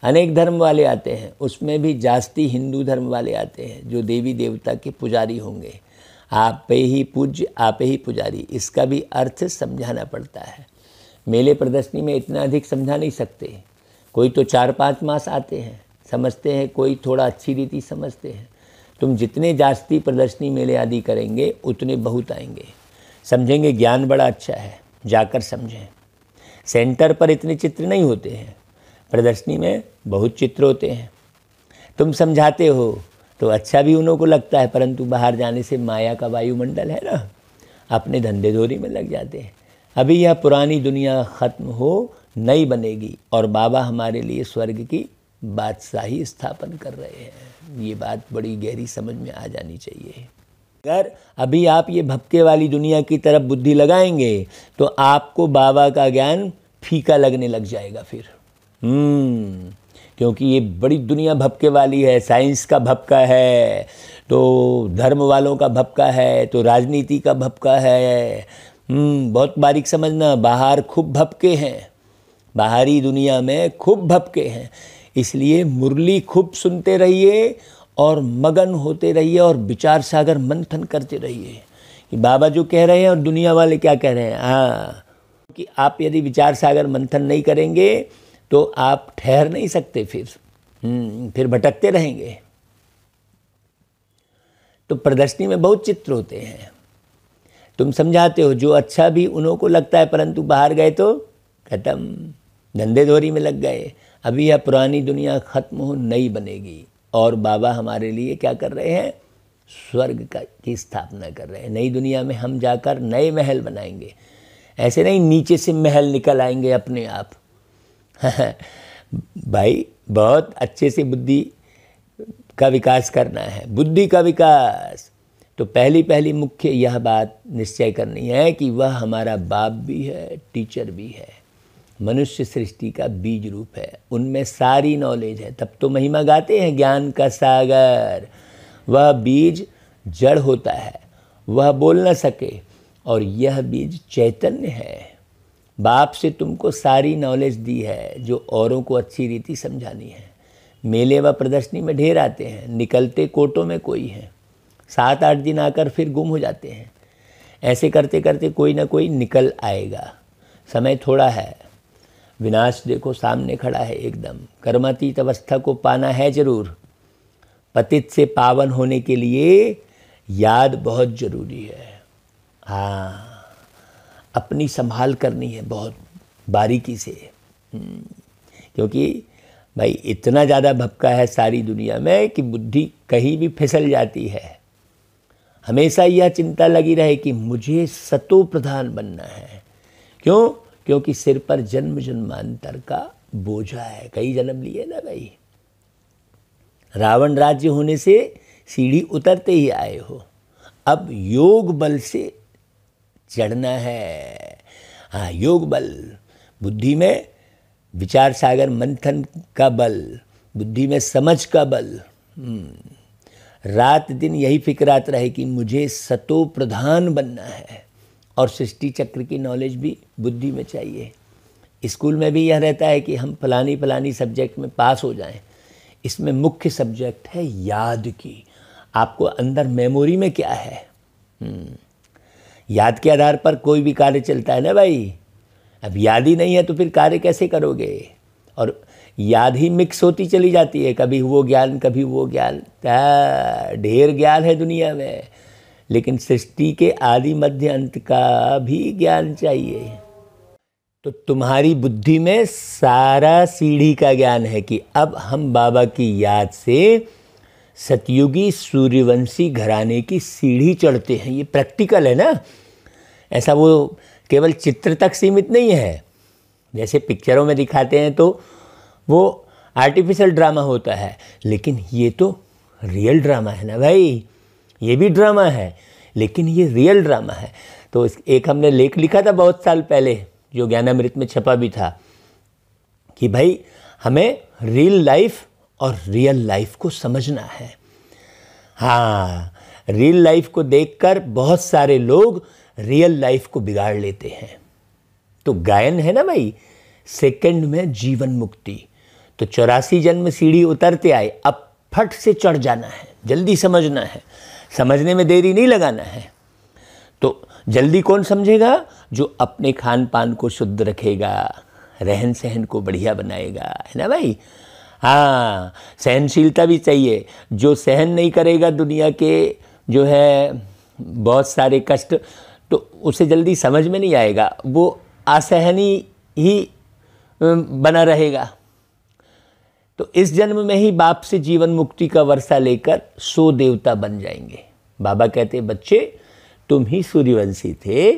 अनेक धर्म वाले आते हैं, उसमें भी जास्ती हिंदू धर्म वाले आते हैं जो देवी देवता के पुजारी होंगे। आप पे ही पूज्य, आप ही पुजारी, इसका भी अर्थ समझाना पड़ता है। मेले प्रदर्शनी में इतना अधिक समझा नहीं सकते। कोई तो 4-5 मास आते हैं, समझते हैं, कोई थोड़ा अच्छी रीति समझते हैं। तुम जितने जास्ती प्रदर्शनी मेले आदि करेंगे उतने बहुत आएंगे, समझेंगे ज्ञान बड़ा अच्छा है, जाकर समझें। सेंटर पर इतने चित्र नहीं होते हैं, प्रदर्शनी में बहुत चित्र होते हैं। तुम समझाते हो तो अच्छा भी उन्हों को लगता है, परंतु बाहर जाने से माया का वायुमंडल है ना, अपने धंधे धोरी में लग जाते हैं। अभी यह पुरानी दुनिया ख़त्म हो, नई बनेगी, और बाबा हमारे लिए स्वर्ग की बादशाही स्थापन कर रहे हैं। ये बात बड़ी गहरी समझ में आ जानी चाहिए। अगर अभी आप ये भपके वाली दुनिया की तरफ बुद्धि लगाएंगे तो आपको बाबा का ज्ञान फीका लगने लग जाएगा फिर। क्योंकि ये बड़ी दुनिया भपके वाली है, साइंस का भपका है, तो धर्म वालों का भपका है, तो राजनीति का भपका है। बहुत बारीक समझना, बाहर खूब भपके हैं, बाहरी दुनिया में खूब भपके हैं। इसलिए मुरली खूब सुनते रहिए और मगन होते रहिए और विचार सागर मंथन करते रहिए कि बाबा जो कह रहे हैं और दुनिया वाले क्या कह रहे हैं। हाँ, कि आप यदि विचार सागर मंथन नहीं करेंगे तो आप ठहर नहीं सकते, फिर भटकते रहेंगे। तो प्रदर्शनी में बहुत चित्र होते हैं, तुम समझाते हो, जो अच्छा भी उन्हों को लगता है, परंतु बाहर गए तो खत्म, धंधे धोरी में लग गए। अभी यह पुरानी दुनिया खत्म हो, नई बनेगी, और बाबा हमारे लिए क्या कर रहे हैं, स्वर्ग की स्थापना कर रहे हैं। नई दुनिया में हम जाकर नए महल बनाएंगे। ऐसे नहीं नीचे से महल निकल आएंगे अपने आप। भाई, बहुत अच्छे से बुद्धि का विकास करना है, बुद्धि का विकास। तो पहली मुख्य यह बात निश्चय करनी है कि वह हमारा बाप भी है, टीचर भी है, मनुष्य सृष्टि का बीज रूप है, उनमें सारी नॉलेज है। तब तो महिमा गाते हैं ज्ञान का सागर। वह बीज जड़ होता है, वह बोल न सके, और यह बीज चैतन्य है। बाप से तुमको सारी नॉलेज दी है जो औरों को अच्छी रीति समझानी है। मेले व प्रदर्शनी में ढेर आते हैं, निकलते कोटों में कोई है, 7-8 दिन आकर फिर गुम हो जाते हैं। ऐसे करते करते कोई ना कोई निकल आएगा। समय थोड़ा है, विनाश देखो सामने खड़ा है एकदम। कर्मातीत अवस्था को पाना है जरूर, पतित से पावन होने के लिए याद बहुत जरूरी है। हाँ, अपनी संभाल करनी है बहुत बारीकी से, क्योंकि भाई इतना ज़्यादा भपका है सारी दुनिया में कि बुद्धि कहीं भी फिसल जाती है। हमेशा यह चिंता लगी रहे कि मुझे सतो प्रधान बनना है। क्यों? क्योंकि सिर पर जन्म जन्मांतर का बोझा है, कई जन्म लिए ना भाई। रावण राज्य होने से सीढ़ी उतरते ही आए हो, अब योग बल से चढ़ना है। हाँ, योग बल, बुद्धि में विचार सागर मंथन का बल, बुद्धि में समझ का बल। रात दिन यही फिक्रात रहे कि मुझे सतो प्रधान बनना है। और सृष्टि चक्र की नॉलेज भी बुद्धि में चाहिए। स्कूल में भी यह रहता है कि हम फलानी फलानी सब्जेक्ट में पास हो जाएं। इसमें मुख्य सब्जेक्ट है याद की। आपको अंदर मेमोरी में क्या है, याद के आधार पर कोई भी कार्य चलता है ना भाई। अब याद ही नहीं है तो फिर कार्य कैसे करोगे? और याद ही मिक्स होती चली जाती है, कभी वो ज्ञान कभी वो ज्ञान। ढेर ज्ञान है दुनिया में, लेकिन सृष्टि के आदि मध्य अंत का भी ज्ञान चाहिए। तो तुम्हारी बुद्धि में सारा सीढ़ी का ज्ञान है कि अब हम बाबा की याद से सतयुगी सूर्यवंशी घराने की सीढ़ी चढ़ते हैं। ये प्रैक्टिकल है ना, ऐसा वो केवल चित्र तक सीमित नहीं है। जैसे पिक्चरों में दिखाते हैं तो वो आर्टिफिशियल ड्रामा होता है, लेकिन ये तो रियल ड्रामा है ना भाई। ये भी ड्रामा है, लेकिन ये रियल ड्रामा है। तो एक हमने लेख लिखा था बहुत साल पहले, जो ज्ञानामृत में छपा भी था, कि भाई हमें रियल लाइफ और रियल लाइफ को समझना है। हाँ, रियल लाइफ को देखकर बहुत सारे लोग रियल लाइफ को बिगाड़ लेते हैं। तो गायन है ना भाई, सेकंड में जीवन मुक्ति। तो 84 जन्म सीढ़ी उतरते आए, अब फट से चढ़ जाना है, जल्दी समझना है, समझने में देरी नहीं लगाना है। तो जल्दी कौन समझेगा? जो अपने खान पान को शुद्ध रखेगा, रहन सहन को बढ़िया बनाएगा, है ना भाई। हाँ, सहनशीलता भी चाहिए। जो सहन नहीं करेगा दुनिया के जो है बहुत सारे कष्ट, तो उसे जल्दी समझ में नहीं आएगा, वो असहनी ही बना रहेगा। तो इस जन्म में ही बाप से जीवन मुक्ति का वर्षा लेकर 100 देवता बन जाएंगे। बाबा कहते बच्चे तुम ही सूर्यवंशी थे,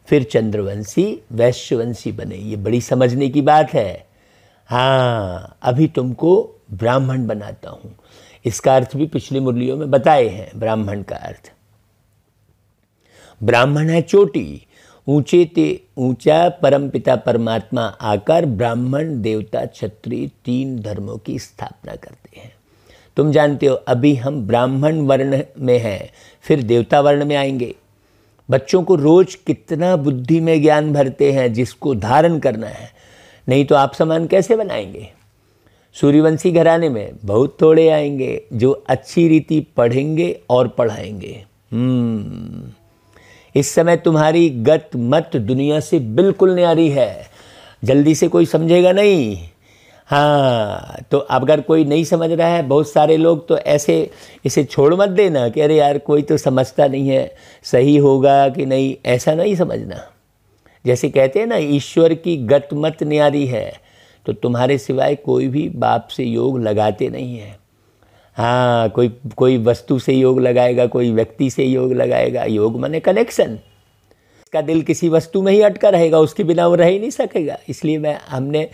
फिर चंद्रवंशी, वैश्यवंशी बने। ये बड़ी समझने की बात है। हाँ, अभी तुमको ब्राह्मण बनाता हूँ। इसका अर्थ भी पिछली मुरलियों में बताए हैं। ब्राह्मण का अर्थ, ब्राह्मण है चोटी, ऊंचे ते ऊंचा परमपिता परमात्मा आकर ब्राह्मण देवता क्षत्रिय 3 धर्मों की स्थापना करते हैं। तुम जानते हो अभी हम ब्राह्मण वर्ण में हैं, फिर देवता वर्ण में आएंगे। बच्चों को रोज कितना बुद्धि में ज्ञान भरते हैं जिसको धारण करना है, नहीं तो आप समान कैसे बनाएंगे। सूर्यवंशी घराने में बहुत थोड़े आएंगे जो अच्छी रीति पढ़ेंगे और पढ़ाएंगे। इस समय तुम्हारी गत मत दुनिया से बिल्कुल न्यारी है, जल्दी से कोई समझेगा नहीं। हाँ, तो अगर कोई नहीं समझ रहा है, बहुत सारे लोग तो ऐसे इसे छोड़ मत देना कि अरे यार कोई तो समझता नहीं है, सही होगा कि नहीं, ऐसा नहीं समझना। जैसे कहते हैं ना, ईश्वर की गत मत न्यारी है, तो तुम्हारे सिवाय कोई भी बाप से योग लगाते नहीं है। हाँ, कोई वस्तु से योग लगाएगा, कोई व्यक्ति से योग लगाएगा। योग माने कनेक्शन। इसका दिल किसी वस्तु में ही अटका रहेगा, उसके बिना वो रह ही नहीं सकेगा। इसलिए हमने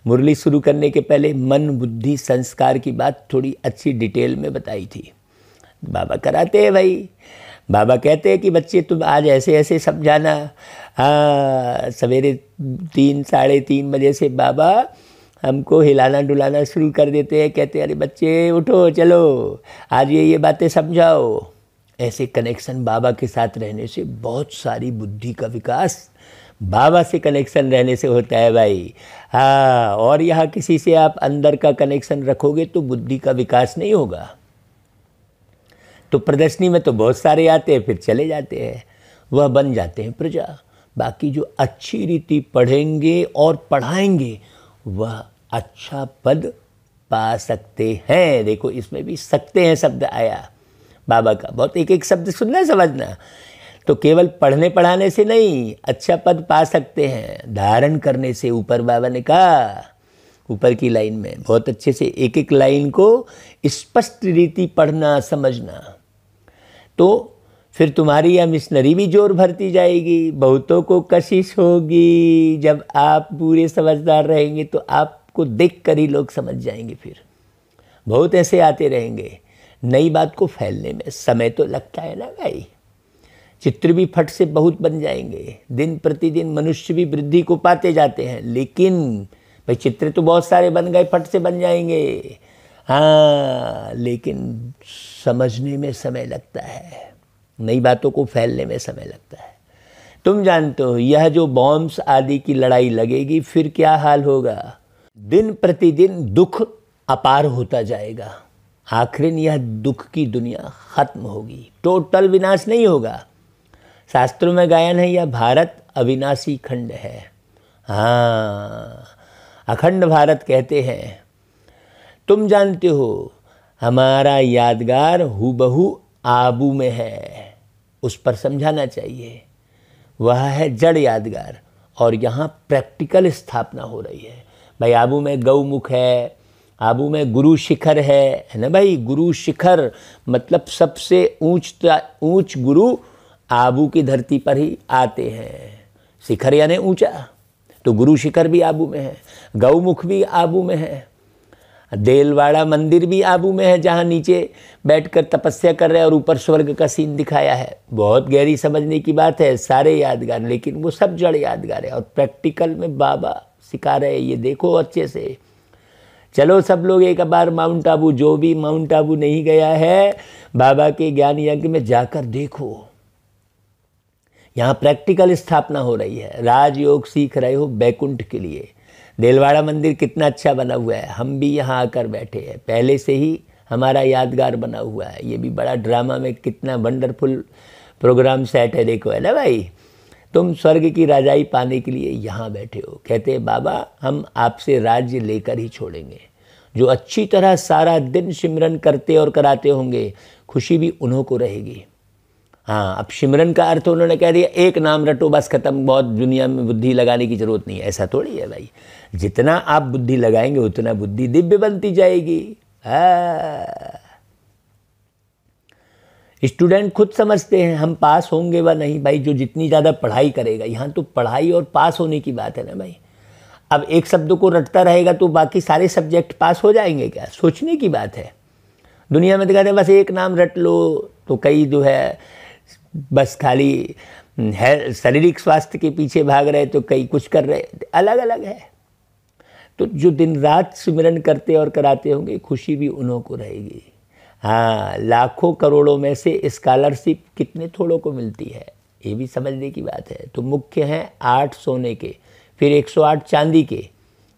मुरली शुरू करने के पहले मन बुद्धि संस्कार की बात थोड़ी अच्छी डिटेल में बताई थी। बाबा कराते हैं भाई, बाबा कहते हैं कि बच्चे तुम आज ऐसे ऐसे समझाना। हाँ, सवेरे 3 साढ़े 3 बजे से बाबा हमको हिलाना डुलाना शुरू कर देते हैं। कहते हैं अरे बच्चे उठो, चलो आज ये बातें समझाओ। ऐसे कनेक्शन बाबा के साथ रहने से बहुत सारी बुद्धि का विकास बाबा से कनेक्शन रहने से होता है भाई। हाँ, और यहाँ किसी से आप अंदर का कनेक्शन रखोगे तो बुद्धि का विकास नहीं होगा। तो प्रदर्शनी में तो बहुत सारे आते हैं, फिर चले जाते हैं, वह बन जाते हैं प्रजा। बाकी जो अच्छी रीति पढ़ेंगे और पढ़ाएंगे वह अच्छा पद पा सकते हैं। देखो इसमें भी सकते हैं शब्द आया बाबा का, बहुत एक एक शब्द सुनना समझना। तो केवल पढ़ने पढ़ाने से नहीं, अच्छा पद पा सकते हैं धारण करने से। ऊपर बाबा ने कहा, ऊपर की लाइन में बहुत अच्छे से एक एक लाइन को स्पष्ट रीति पढ़ना समझना, तो फिर तुम्हारी यह मिशनरी भी जोर भरती जाएगी, बहुतों को कशिश होगी। जब आप पूरे समझदार रहेंगे तो आपको देख कर ही लोग समझ जाएंगे। फिर बहुत ऐसे आते रहेंगे, नई बात को फैलने में समय तो लगता है ना भाई। चित्र भी फट से बहुत बन जाएंगे, दिन प्रतिदिन मनुष्य भी वृद्धि को पाते जाते हैं, लेकिन भाई चित्र तो बहुत सारे बन गए, फट से बन जाएंगे, हाँ, लेकिन समझने में समय लगता है, नई बातों को फैलने में समय लगता है। तुम जानते हो यह जो बॉम्ब्स आदि की लड़ाई लगेगी, फिर क्या हाल होगा। दिन प्रतिदिन दुख अपार होता जाएगा, आखिर यह दुख की दुनिया खत्म होगी, टोटल विनाश नहीं होगा। शास्त्रों में गायन है, यह भारत अविनाशी खंड है, हाँ, अखंड भारत कहते हैं। तुम जानते हो हमारा यादगार हूबहू आबू में है, उस पर समझाना चाहिए। वह है जड़ यादगार, और यहाँ प्रैक्टिकल स्थापना हो रही है। भाई आबू में गौमुख है, आबू में गुरु शिखर है ना भाई। गुरु शिखर मतलब सबसे ऊंच गुरु आबू की धरती पर ही आते हैं। शिखर यानी ऊंचा, तो गुरु शिखर भी आबू में है, गौमुख भी आबू में है, देलवाड़ा मंदिर भी आबू में है, जहाँ नीचे बैठकर तपस्या कर रहे हैं और ऊपर स्वर्ग का सीन दिखाया है। बहुत गहरी समझने की बात है, सारे यादगार, लेकिन वो सब जड़ यादगार है। और प्रैक्टिकल में बाबा सिखा रहे हैं, ये देखो अच्छे से। चलो सब लोग एक बार माउंट आबू, जो भी माउंट आबू नहीं गया है, बाबा के ज्ञान यज्ञ में जाकर देखो। यहाँ प्रैक्टिकल स्थापना हो रही है, राजयोग सीख रहे हो बैकुंठ के लिए। देलवाड़ा मंदिर कितना अच्छा बना हुआ है, हम भी यहाँ आकर बैठे हैं, पहले से ही हमारा यादगार बना हुआ है। ये भी बड़ा ड्रामा में कितना वंडरफुल प्रोग्राम सेट है, देखो है ना भाई। तुम स्वर्ग की राजाई पाने के लिए यहाँ बैठे हो। कहते हैं बाबा हम आपसे राज्य लेकर ही छोड़ेंगे। जो अच्छी तरह सारा दिन सिमरन करते और कराते होंगे, खुशी भी उन्हों को रहेगी। हाँ, अब सिमरन का अर्थ उन्होंने कह दिया एक नाम रटो बस खत्म, बहुत दुनिया में बुद्धि लगाने की जरूरत नहीं है, ऐसा थोड़ी है भाई। जितना आप बुद्धि लगाएंगे उतना बुद्धि दिव्य बनती जाएगी। स्टूडेंट खुद समझते हैं हम पास होंगे व नहीं भाई, जो जितनी ज़्यादा पढ़ाई करेगा। यहाँ तो पढ़ाई और पास होने की बात है ना भाई। अब एक शब्द को रटता रहेगा तो बाकी सारे सब्जेक्ट पास हो जाएंगे क्या, सोचने की बात है। दुनिया में तो कहते हैं बस एक नाम रट लो, तो कई जो है बस खाली है शारीरिक स्वास्थ्य के पीछे भाग रहे, तो कई कुछ कर रहे, अलग अलग है। तो जो दिन रात सिमरन करते और कराते होंगे, खुशी भी उन्हों को रहेगी। हाँ, लाखों करोड़ों में से स्कॉलरशिप कितने थोड़ों को मिलती है, ये भी समझने की बात है। तो मुख्य हैं 8 सोने के, फिर 108 चांदी के,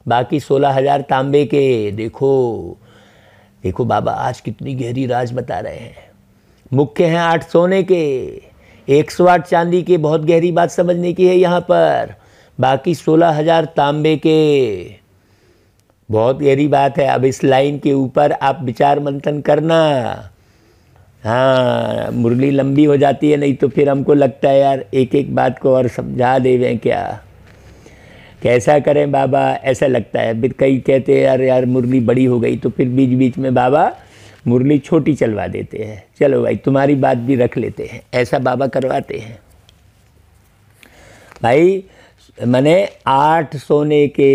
बाकी 16,000 तांबे के। देखो देखो बाबा आज कितनी गहरी राज बता रहे हैं। मुख्य हैं 8 सोने के, 108 चांदी के, बहुत गहरी बात समझने की है यहाँ पर, बाकी 16,000 तांबे के, बहुत गहरी बात है। अब इस लाइन के ऊपर आप विचार मंथन करना। हाँ, मुरली लंबी हो जाती है, नहीं तो फिर हमको लगता है यार एक एक बात को और समझा देवें क्या, कैसा करें बाबा, ऐसा लगता है। फिर कई कहते हैं यार यार मुरली बड़ी हो गई, तो फिर बीच बीच में बाबा मुरली छोटी चलवा देते हैं। चलो भाई तुम्हारी बात भी रख लेते हैं, ऐसा बाबा करवाते हैं भाई। मैंने 8 सोने के,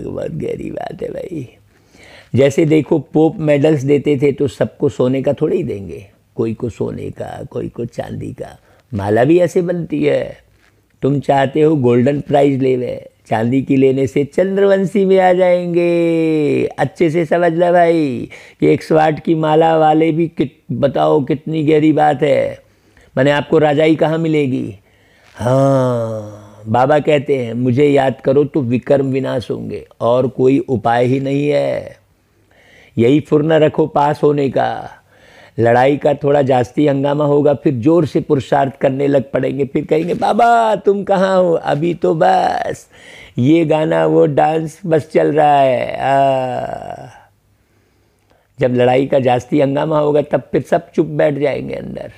बहुत गहरी बात है भाई। जैसे देखो पोप मेडल्स देते थे, तो सबको सोने का थोड़ी ही देंगे, कोई को सोने का, कोई को चांदी का। माला भी ऐसे बनती है, तुम चाहते हो गोल्डन प्राइज लेवे, चांदी की लेने से चंद्रवंशी में आ जाएंगे। अच्छे से समझ लो भाई कि 108 की माला वाले भी बताओ कितनी गहरी बात है। मैंने आपको राजाई कहाँ मिलेगी। हाँ, बाबा कहते हैं मुझे याद करो तो विकर्म विनाश होंगे, और कोई उपाय ही नहीं है। यही फुर्ना रखो पास होने का। लड़ाई का थोड़ा जास्ती हंगामा होगा, फिर जोर से पुरुषार्थ करने लग पड़ेंगे, फिर कहेंगे बाबा तुम कहाँ हो, अभी तो बस ये गाना वो डांस बस चल रहा है। जब लड़ाई का जास्ती हंगामा होगा तब फिर सब चुप बैठ जाएंगे अंदर।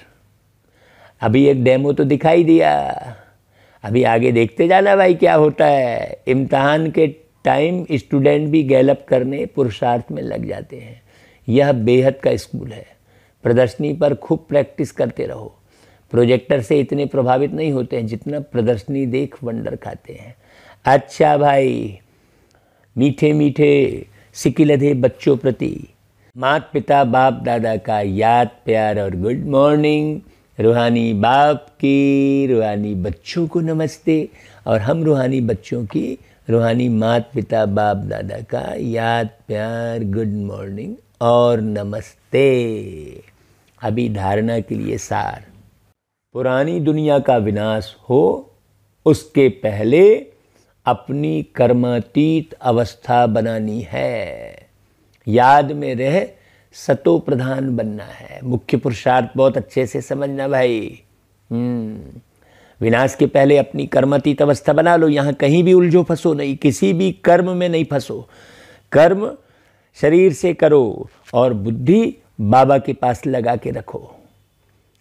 अभी एक डेमो तो दिखाई दिया, अभी आगे देखते जाना भाई क्या होता है। इम्तहान के टाइम स्टूडेंट भी गैलअप करने पुरुषार्थ में लग जाते हैं। यह बेहद का स्कूल है। प्रदर्शनी पर खूब प्रैक्टिस करते रहो। प्रोजेक्टर से इतने प्रभावित नहीं होते हैं जितना प्रदर्शनी देख वंडर खाते हैं। अच्छा भाई, मीठे मीठे सिकिलधे बच्चों प्रति माता पिता बाप दादा का याद प्यार और गुड मॉर्निंग। रूहानी बाप की रूहानी बच्चों को नमस्ते, और हम रूहानी बच्चों की रूहानी माता पिता बाप दादा का याद प्यार गुड मॉर्निंग और नमस्ते। अभी धारणा के लिए सार। पुरानी दुनिया का विनाश हो उसके पहले अपनी कर्मातीत अवस्था बनानी है। याद में रह सतो प्रधान बनना है। मुख्य पुरुषार्थ बहुत अच्छे से समझना भाई। विनाश के पहले अपनी कर्मातीत अवस्था बना लो। यहाँ कहीं भी उलझो फंसो नहीं, किसी भी कर्म में नहीं फंसो। कर्म शरीर से करो और बुद्धि बाबा के पास लगा के रखो।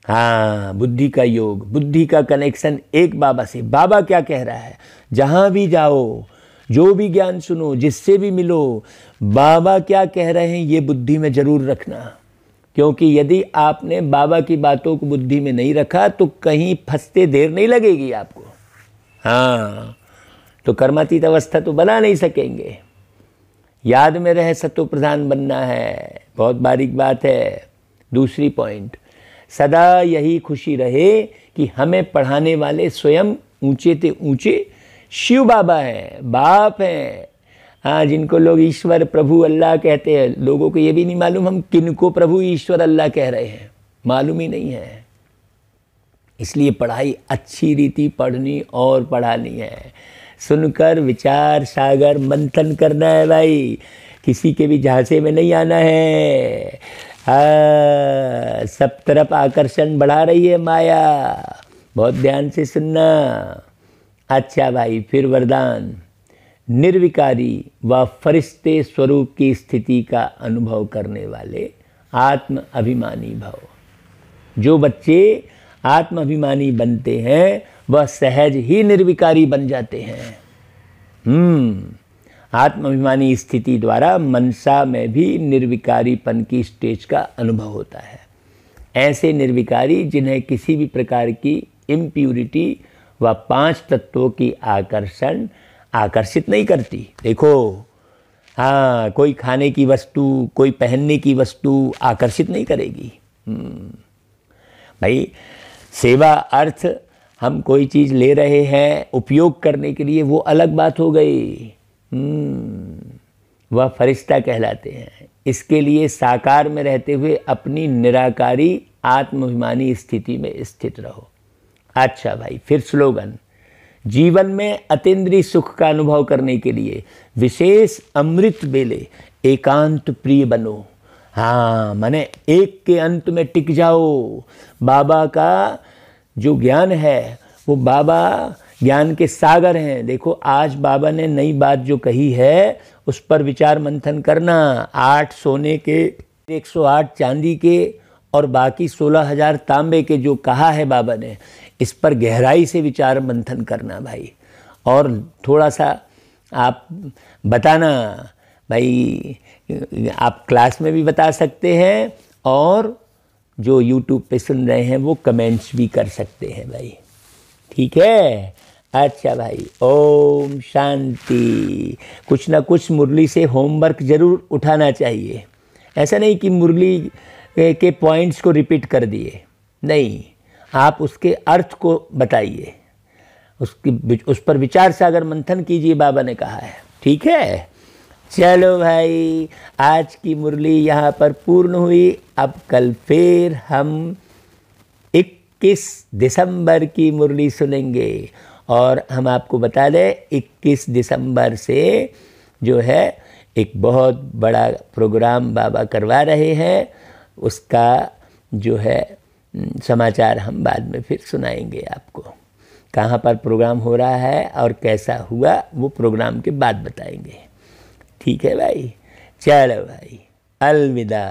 हाँ, बुद्धि का योग, बुद्धि का कनेक्शन एक बाबा से। बाबा क्या कह रहा है, जहाँ भी जाओ, जो भी ज्ञान सुनो, जिससे भी मिलो, बाबा क्या कह रहे हैं ये बुद्धि में जरूर रखना। क्योंकि यदि आपने बाबा की बातों को बुद्धि में नहीं रखा तो कहीं फंसते देर नहीं लगेगी आपको। हाँ, तो कर्मातीत अवस्था तो बना नहीं सकेंगे। याद में रहे सतो प्रधान बनना है, बहुत बारीक बात है। दूसरी पॉइंट, सदा यही खुशी रहे कि हमें पढ़ाने वाले स्वयं ऊंचे ते ऊंचे शिव बाबा हैं, बाप हैं। हाँ, जिनको लोग ईश्वर प्रभु अल्लाह कहते हैं, लोगों को ये भी नहीं मालूम हम किनको प्रभु ईश्वर अल्लाह कह रहे हैं, मालूम ही नहीं है। इसलिए पढ़ाई अच्छी रीति पढ़नी और पढ़ानी है। सुनकर विचार सागर मंथन करना है भाई, किसी के भी झांसे में नहीं आना है। सब तरफ आकर्षण बढ़ा रही है माया, बहुत ध्यान से सुनना। अच्छा भाई, फिर वरदान, निर्विकारी व फरिश्ते स्वरूप की स्थिति का अनुभव करने वाले आत्म अभिमानी भव। जो बच्चे आत्म अभिमानी बनते हैं वह सहज ही निर्विकारी बन जाते हैं। आत्म अभिमानी स्थिति द्वारा मनसा में भी निर्विकारीपन की स्टेज का अनुभव होता है। ऐसे निर्विकारी जिन्हें किसी भी प्रकार की इम्प्यूरिटी व 5 तत्वों की आकर्षित नहीं करती। देखो, हाँ, कोई खाने की वस्तु, कोई पहनने की वस्तु आकर्षित नहीं करेगी। भाई, सेवा अर्थ हम कोई चीज़ ले रहे हैं उपयोग करने के लिए, वो अलग बात हो गई। वह फरिश्ता कहलाते हैं। इसके लिए साकार में रहते हुए अपनी निराकारी आत्माभिमानी स्थिति में स्थित रहो। अच्छा भाई, फिर स्लोगन, जीवन में अतीन्द्रिय सुख का अनुभव करने के लिए विशेष अमृत बेले एकांत प्रिय बनो। हाँ, माने एक के अंत में टिक जाओ। बाबा का जो ज्ञान है वो बाबा ज्ञान के सागर हैं। देखो, आज बाबा ने नई बात जो कही है उस पर विचार मंथन करना। 8 सोने के, 108 चांदी के और बाकी 16,000 तांबे के जो कहा है बाबा ने, इस पर गहराई से विचार मंथन करना भाई। और थोड़ा सा आप बताना भाई, आप क्लास में भी बता सकते हैं और जो YouTube पे सुन रहे हैं वो कमेंट्स भी कर सकते हैं भाई, ठीक है। अच्छा भाई, ओम शांति। कुछ ना कुछ मुरली से होमवर्क जरूर उठाना चाहिए। ऐसा नहीं कि मुरली के पॉइंट्स को रिपीट कर दिए, नहीं, आप उसके अर्थ को बताइए, उस पर विचार सागर मंथन कीजिए, बाबा ने कहा है, ठीक है। चलो भाई, आज की मुरली यहाँ पर पूर्ण हुई। अब कल फिर हम 21 दिसंबर की मुरली सुनेंगे। और हम आपको बता दें, 21 दिसंबर से जो है एक बहुत बड़ा प्रोग्राम बाबा करवा रहे हैं। उसका जो है समाचार हम बाद में फिर सुनाएंगे आपको। कहाँ पर प्रोग्राम हो रहा है और कैसा हुआ वो प्रोग्राम के बाद बताएंगे। ठीक है भाई, चलो भाई, अलविदा।